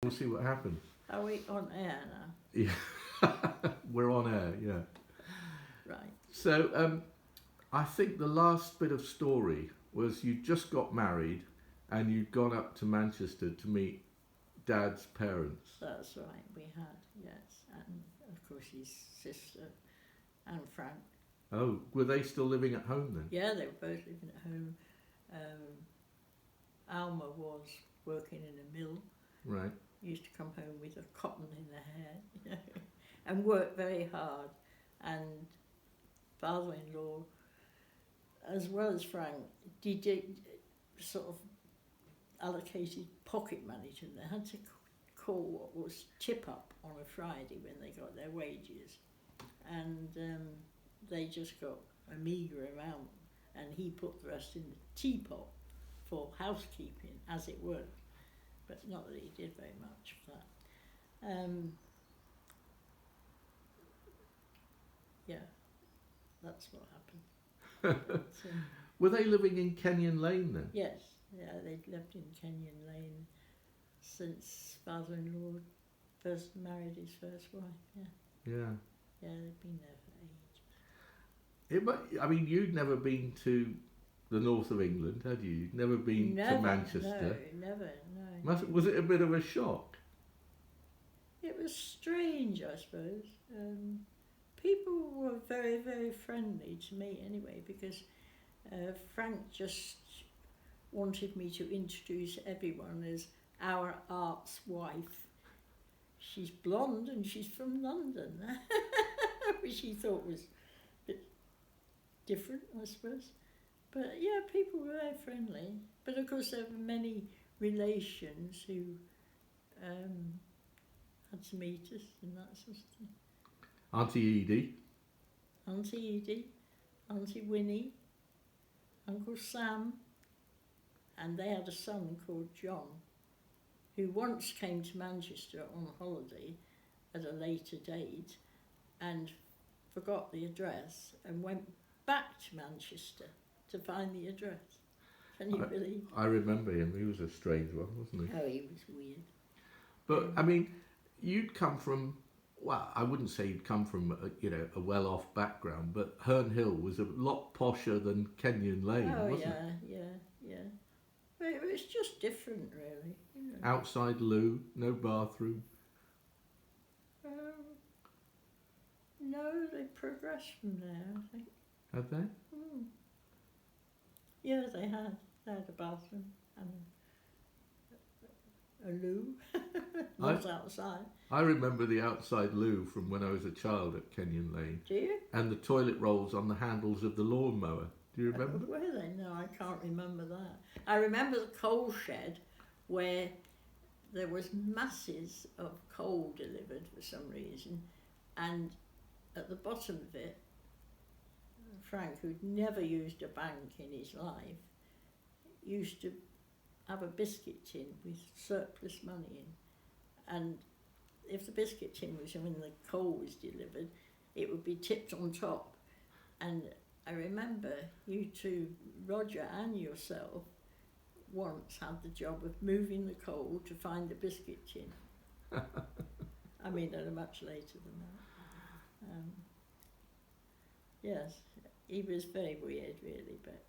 We'll see what happens. Are we on air now? Yeah, we're on air. Yeah. Right. So I think the last bit of story was you just got married and you'd gone up to Manchester to meet Dad's parents. That's right, we had, yes. And of course his sister and Frank. Oh, were they still living at home then? Yeah, they were both living at home. Alma was working in a mill. Right. Used to come home with a cotton in her hair, you know, and work very hard. And father-in-law, as well as Frank, did sort of allocated pocket money to them. They had to call what was tip up on a Friday when they got their wages, and they just got a meagre amount, and he put the rest in the teapot for housekeeping, as it were, but not that he did very much for that. Yeah, that's what happened. But, Were they living in Kenyon Lane then? yes, yeah, they'd lived in Kenyon Lane since father-in-law first married his first wife. Yeah, Yeah. yeah, they'd been there for ages. I mean, you'd never been to the north of England, had you? You'd never been to Manchester. No, never, no. Was it a bit of a shock? It was strange, I suppose. People were very, very friendly to me anyway, because Frank just wanted me to introduce everyone as our art's wife. She's blonde and she's from London, which he thought was a bit different, I suppose. But yeah, people were very friendly. But of course there were many relations who had to meet us and that sort of thing. Auntie Edie? Auntie Edie, Auntie Winnie, Uncle Sam, and they had a son called John, who once came to Manchester on holiday at a later date and forgot the address and went back to Manchester to find the address. Can you believe? I remember him. He was a strange one, wasn't he? Oh, he was weird. But I mean, you'd come from, well, I wouldn't say you'd come from a well-off background, but Herne Hill was a lot posher than Kenyon Lane, wasn't it? Yeah. But it was just different, really. You know. Outside loo, no bathroom. No, they progressed from there, I think. Had they? Mm. Yeah, they had. They had a bathroom and a loo. Not outside. I remember the outside loo from when I was a child at Kenyon Lane. Do you? And the toilet rolls on the handles of the lawnmower. Do you remember? Were they? No, I can't remember that. I remember the coal shed where there was masses of coal delivered for some reason, and at the bottom of it, Frank, who'd never used a bank in his life, used to have a biscuit tin with surplus money in, and if the biscuit tin was when the coal was delivered, it would be tipped on top. And I remember you two, Roger and yourself, once had the job of moving the coal to find the biscuit tin. I mean, at a much later than that. Yes, he was very weird, really, but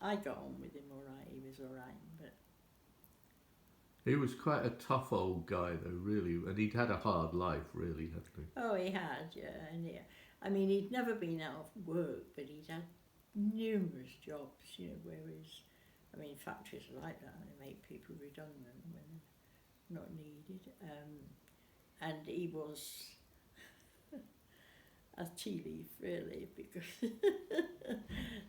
I got on with him all right. He was all right, but He was quite a tough old guy, though, really, and he'd had a hard life, really, hadn't he? oh, he had, yeah, and yeah. I mean, he'd never been out of work, but he'd had numerous jobs, you know, whereas, I mean, factories are like that, they make people redundant when they're not needed. And he was a tea leaf, really, because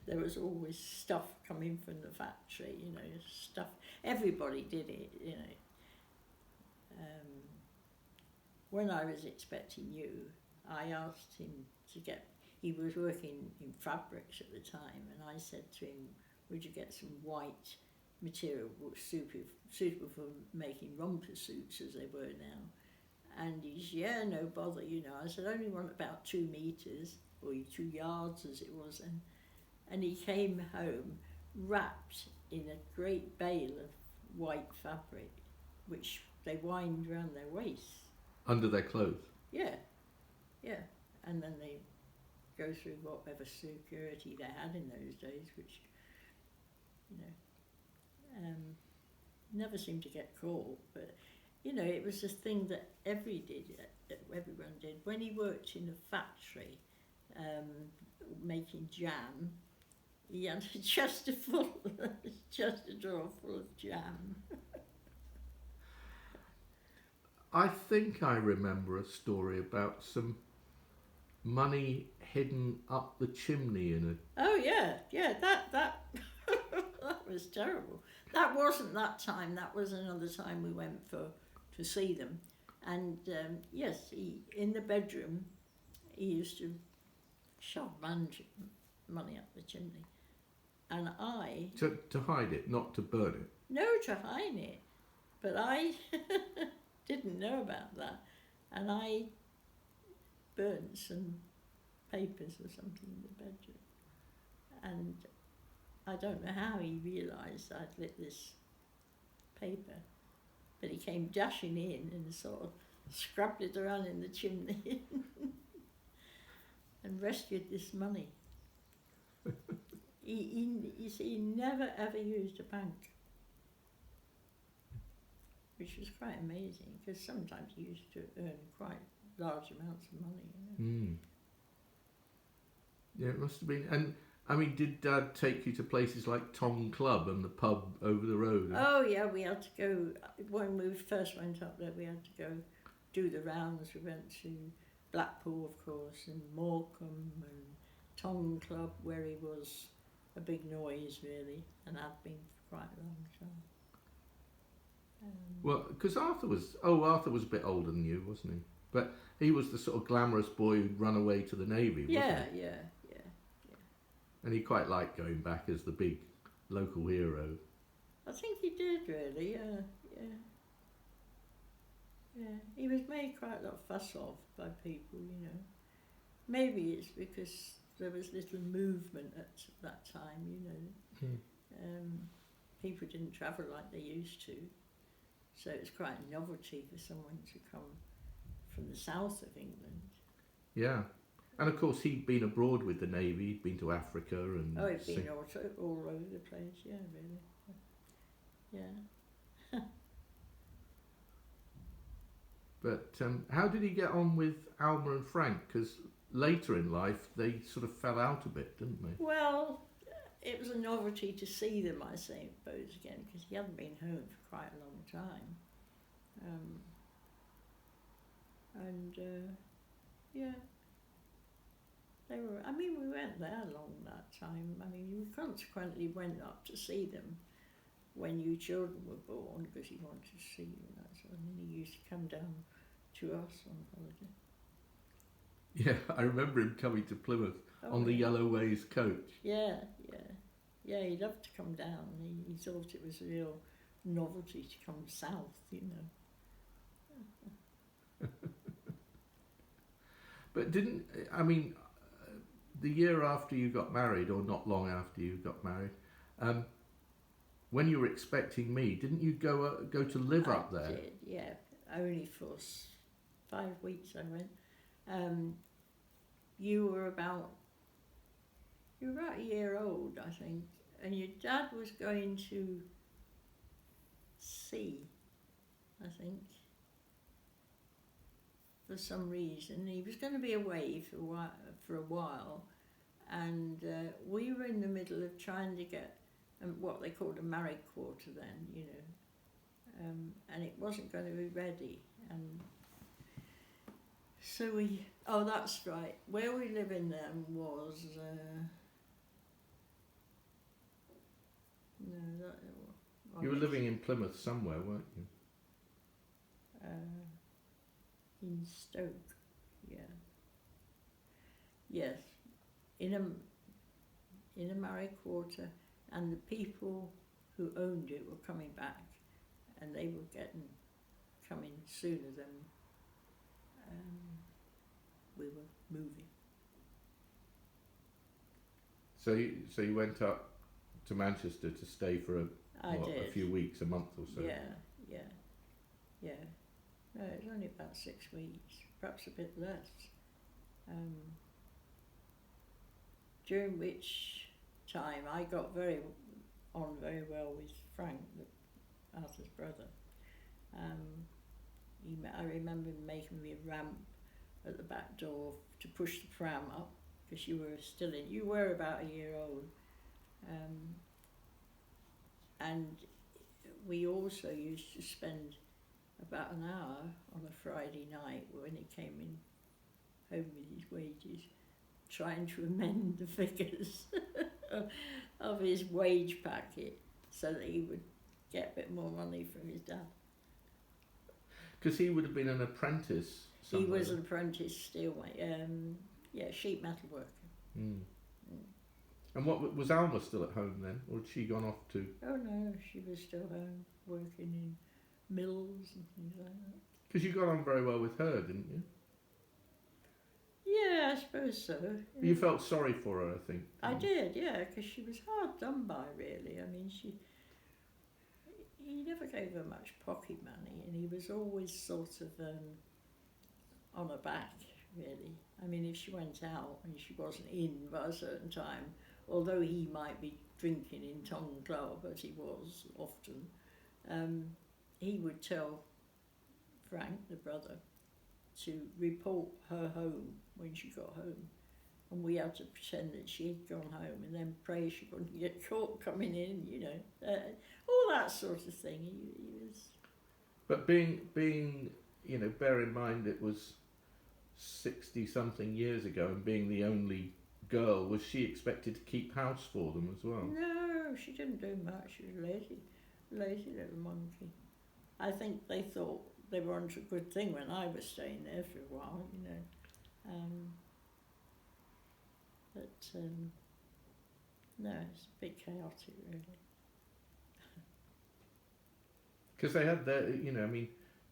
there was always stuff coming from the factory, you know, stuff. Everybody did it, you know. When I was expecting you, I asked him to get, he was working in fabrics at the time, and I said to him, would you get some white material suitable for making romper suits as they were now? And he's, yeah, no bother, you know. I said, I only want about 2 meters, or 2 yards as it was. And he came home wrapped in a great bale of white fabric, which they wind around their waists. Under their clothes. Yeah, yeah, and then they go through whatever security they had in those days, which, you know, never seemed to get caught. But you know, it was a thing that everyone did. When he worked in a factory making jam, he had a chest a drawer full of jam. I think I remember a story about some money hidden up the chimney in Oh yeah, that that was terrible. That wasn't that time. That was another time we went to see them, and yes, in the bedroom, he used to shove money up the chimney, and I to hide it, not to burn it. no to hide it, but I didn't know about that, and I burnt some papers or something in the bedroom, and I don't know how he realised I'd lit this paper, but he came dashing in and sort of scrubbed it around in the chimney and rescued this money. You see, he never ever used a bank, which was quite amazing, because sometimes he used to earn quite large amounts of money. You know? Mm. Yeah, it must have been. And I mean, did Dad take you to places like Tom Club and the pub over the road? Oh yeah, we had to go, when we first went up there, we had to go do the rounds. We went to Blackpool, of course, and Morecambe and Tom Club, where he was a big noise really, and had been for quite a long time. Well, because Arthur was a bit older than you, wasn't he? But he was the sort of glamorous boy who'd run away to the Navy, wasn't he? Yeah. And he quite liked going back as the big local hero. I think he did really, yeah. He was made quite a lot of fuss of by people, you know. Maybe it's because there was little movement at that time, you know. People didn't travel like they used to, so it was quite a novelty for someone to come from the south of England. Yeah. And of course he'd been abroad with the Navy, he'd been to Africa and... Oh, he'd been all over the place, yeah, really. Yeah. But how did he get on with Alma and Frank? Because later in life they sort of fell out a bit, didn't they? Well, it was a novelty to see them, I suppose, again, because he hadn't been home for quite a long time. Yeah. They were, I mean, we weren't there long that time. I mean, we consequently went up to see them when you children were born, because he wanted to see you and that sort of thing. He used to come down to us on holiday. Yeah, I remember him coming to Plymouth on the Yellow Ways coach. Yeah, he loved to come down. He thought it was a real novelty to come south, you know. But the year after you got married, or not long after you got married, when you were expecting me, didn't you go to live up there? I did, yeah. Only for 5 weeks I went. You were about a year old, I think, and your dad was going to sea, I think, for some reason. He was going to be away for a while, and we were in the middle of trying to get what they called a married quarter then, you know, and it wasn't going to be ready, and so that's right, where we live in then was you were living in Plymouth somewhere, weren't you? In Stoke, yeah. Yes, in a married quarter, and the people who owned it were coming back, and they were coming sooner than we were moving. So you went up to Manchester to stay for a few weeks, a month or so. Yeah. Yeah. No, it was only about 6 weeks, perhaps a bit less. During which time I got very well with Frank, Arthur's brother. I remember him making me a ramp at the back door to push the pram up, because you were about a year old. And we also used to spend about an hour on a Friday night when he came in home with his wages, trying to amend the figures of his wage packet so that he would get a bit more money from his dad. Because he would have been an apprentice somewhere. He was an apprentice steelmaker, sheet metal worker. Mm. And what was Alma still at home then, or had she gone off to? Oh no, she was still home working in mills and things like that. Because you got on very well with her, didn't you? Yeah, I suppose so. Yeah. You felt sorry for her, I think. I did, yeah, because she was hard done by, really. I mean, he never gave her much pocket money, and he was always sort of on her back, really. I mean, if she went out and she wasn't in by a certain time, although he might be drinking in Tongue Club, as he was often, he would tell Frank, the brother, to report her home when she got home. And we had to pretend that she had gone home and then pray she wouldn't get caught coming in, all that sort of thing. He was... But being, bear in mind it was 60-something years ago, and being the only girl, was she expected to keep house for them as well? No, she didn't do much. She was lazy little monkey. I think they thought they were onto a good thing when I was staying there for a while, no, it's a bit chaotic, really. Because they had their,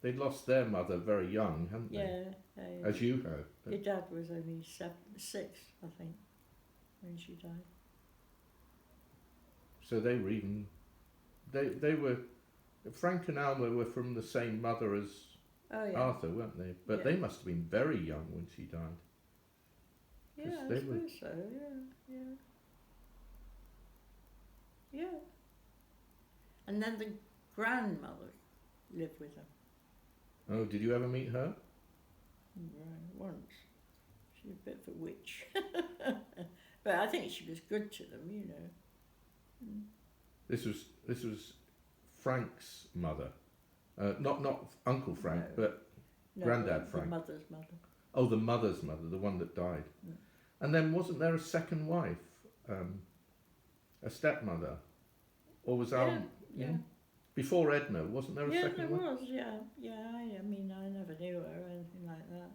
they'd lost their mother very young, hadn't they? Yeah. As you have. Your dad was only 6, I think, when she died. So they were even, they were, Frank and Alma were from the same mother as Arthur, weren't they? But they must have been very young when she died. Yeah, I suppose so, yeah. And then the grandmother lived with them. Oh, did you ever meet her? Right, once. She was a bit of a witch. But I think she was good to them, This was Frank's mother. Not Uncle Frank, but Grandad Frank. The mother's mother. Oh, the mother's mother, the one that died. Yeah. And then wasn't there a second wife? A stepmother? Or was Alma? Yeah. Before Edna, wasn't there a second wife? Yeah, there was, yeah. I mean, I never knew her or anything like that.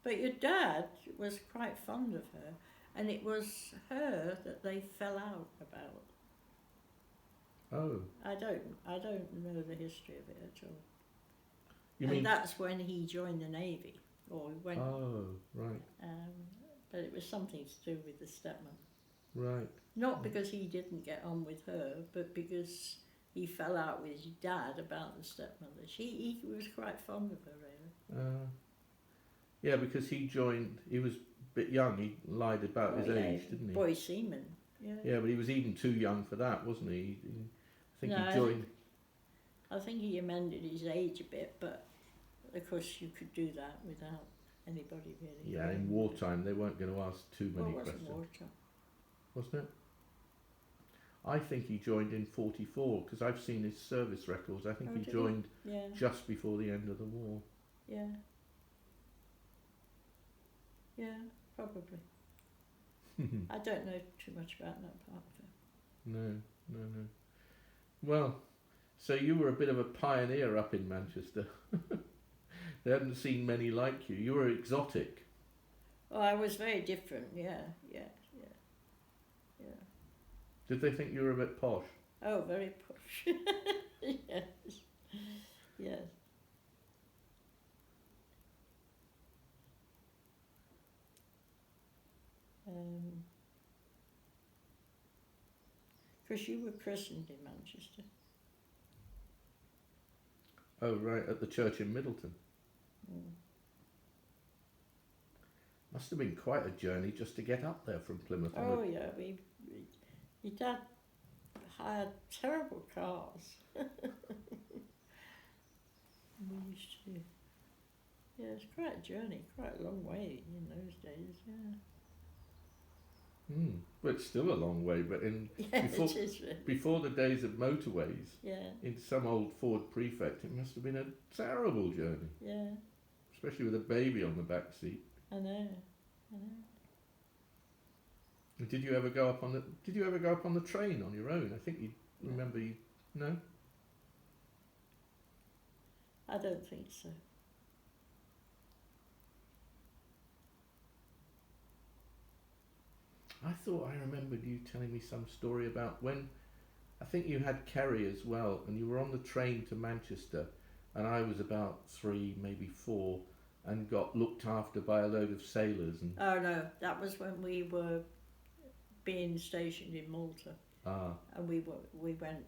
But your dad was quite fond of her, and it was her that they fell out about. Oh. I don't know the history of it at all. You and mean? That's when he joined the Navy, or went. Oh, right. But it was something to do with the stepmother. Right. Not because he didn't get on with her, but because he fell out with his dad about the stepmother. He was quite fond of her, really. Yeah, because he was a bit young, he lied about his age, didn't he? Boy seaman, yeah. Yeah, but he was even too young for that, wasn't he? I think he joined... I think he amended his age a bit, but of course you could do that without anybody really. Yeah, in wartime they weren't going to ask too many questions. It wasn't wartime. Wasn't it? I think he joined in 44, because I've seen his service records. I think he joined just before the end of the war. Yeah. Yeah, probably. I don't know too much about that part of it. No. Well, so you were a bit of a pioneer up in Manchester. They hadn't seen many like you. You were exotic. Oh, I was very different, yeah. Did they think you were a bit posh? Oh, very posh. Yes. Because you were christened in Manchester. Oh, right, at the church in Middleton. Mm. Must have been quite a journey just to get up there from Plymouth. Oh yeah, your dad hired terrible cars. We used to. Yeah, it's quite a journey, quite a long way in those days. Yeah. But it's still a long way. But Yeah, before, it is really. before the days of motorways, Yeah, in some old Ford Prefect, it must have been a terrible journey, yeah, especially with a baby on the back seat. I know. And did you ever go up on the train on your own? I think you No. remember you. No. I don't think so. I thought I remembered you telling me some story about when I think you had Kerry as well, and you were on the train to Manchester, and I was about 3, maybe 4, and got looked after by a load of sailors. And Oh no, that was when we were being stationed in Malta, and we went.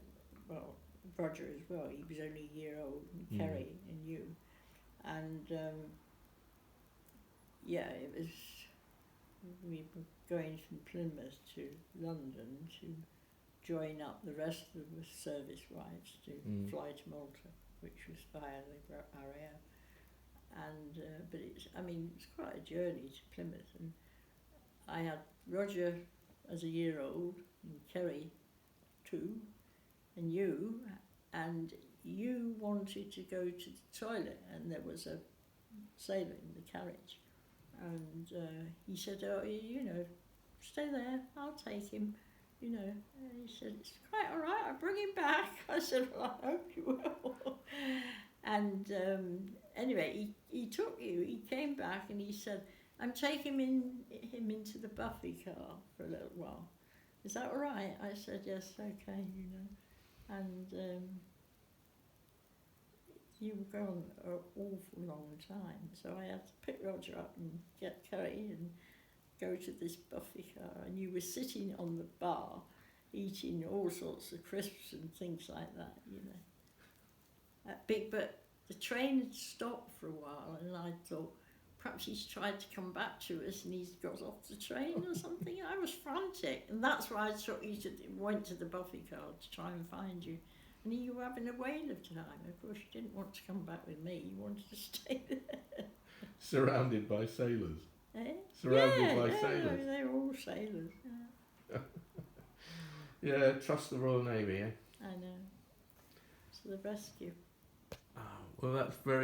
Well, Roger as well. He was only a year old, and Kerry and you, and yeah, it was. We were going from Plymouth to London to join up the rest of the service rights to fly to Malta, which was via the RAF. And but it's quite a journey to Plymouth, and I had Roger as a year old and Kerry 2 and you wanted to go to the toilet, and there was a sailor in the carriage, and he said, oh, stay there, I'll take him, and he said, it's quite all right, I'll bring him back. I said, well, I hope you will. And anyway, he took you, he came back and he said, I'm taking him into the Buffy car for a little while. Is that all right? I said, yes, okay, And you were gone an awful long time, so I had to pick Roger up and get Kerry and go to this Buffy car, and you were sitting on the bar eating all sorts of crisps and things like that, But the train had stopped for a while, and I thought perhaps he's tried to come back to us and he's got off the train or something. I was frantic, and that's why I went to the Buffy car to try and find you. And you were having a whale of time. Of course, you didn't want to come back with me. You wanted to stay there. surrounded by sailors. Eh? Surrounded by sailors. They were all sailors. Yeah. Yeah, trust the Royal Navy, eh? I know. To the rescue. Oh, well, that's very